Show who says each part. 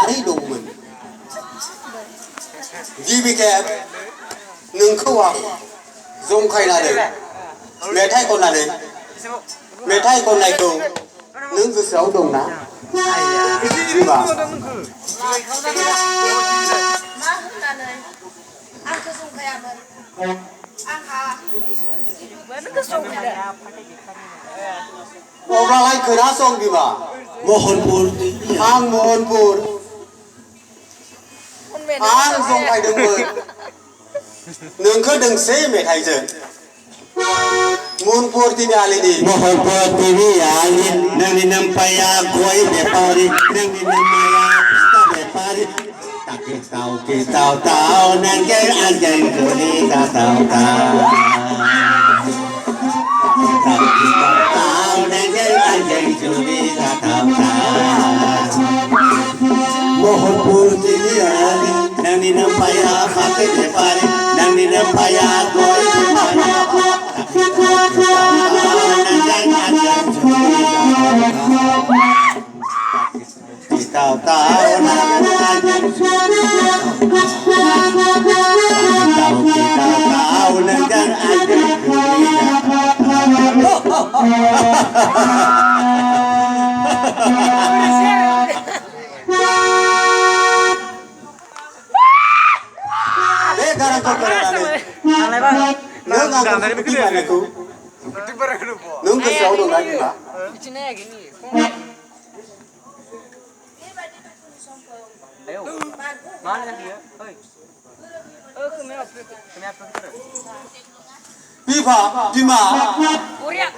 Speaker 1: मारै दंमोन गिबि खेब नोंखौ आं जंखायनानै मेथाइ खननायखौ नों गोसोआव दंना बिमा
Speaker 2: मा होननानै आंखौ जंखायामोन आंहा
Speaker 1: अब्लालाय खोनासं बिमा आं महनपुर आं जंखायदोंमोन नोंखौ दोंसे मेथाइजों महनपुरनि आलिनि
Speaker 3: नोंनि नाम्पाया गय बेपारि नोंनि नाम्पाया फिथा बेपारि Kita tahu nanti anjay kita tahu nanti anjay kita tahu mohon putihnya nanti nampaya pakai lepari nanti nampaya koi lepari kita tahu nanti tahu negara ada
Speaker 4: Mana dia? Oi. Kenapa?
Speaker 1: Bima.
Speaker 4: Korea.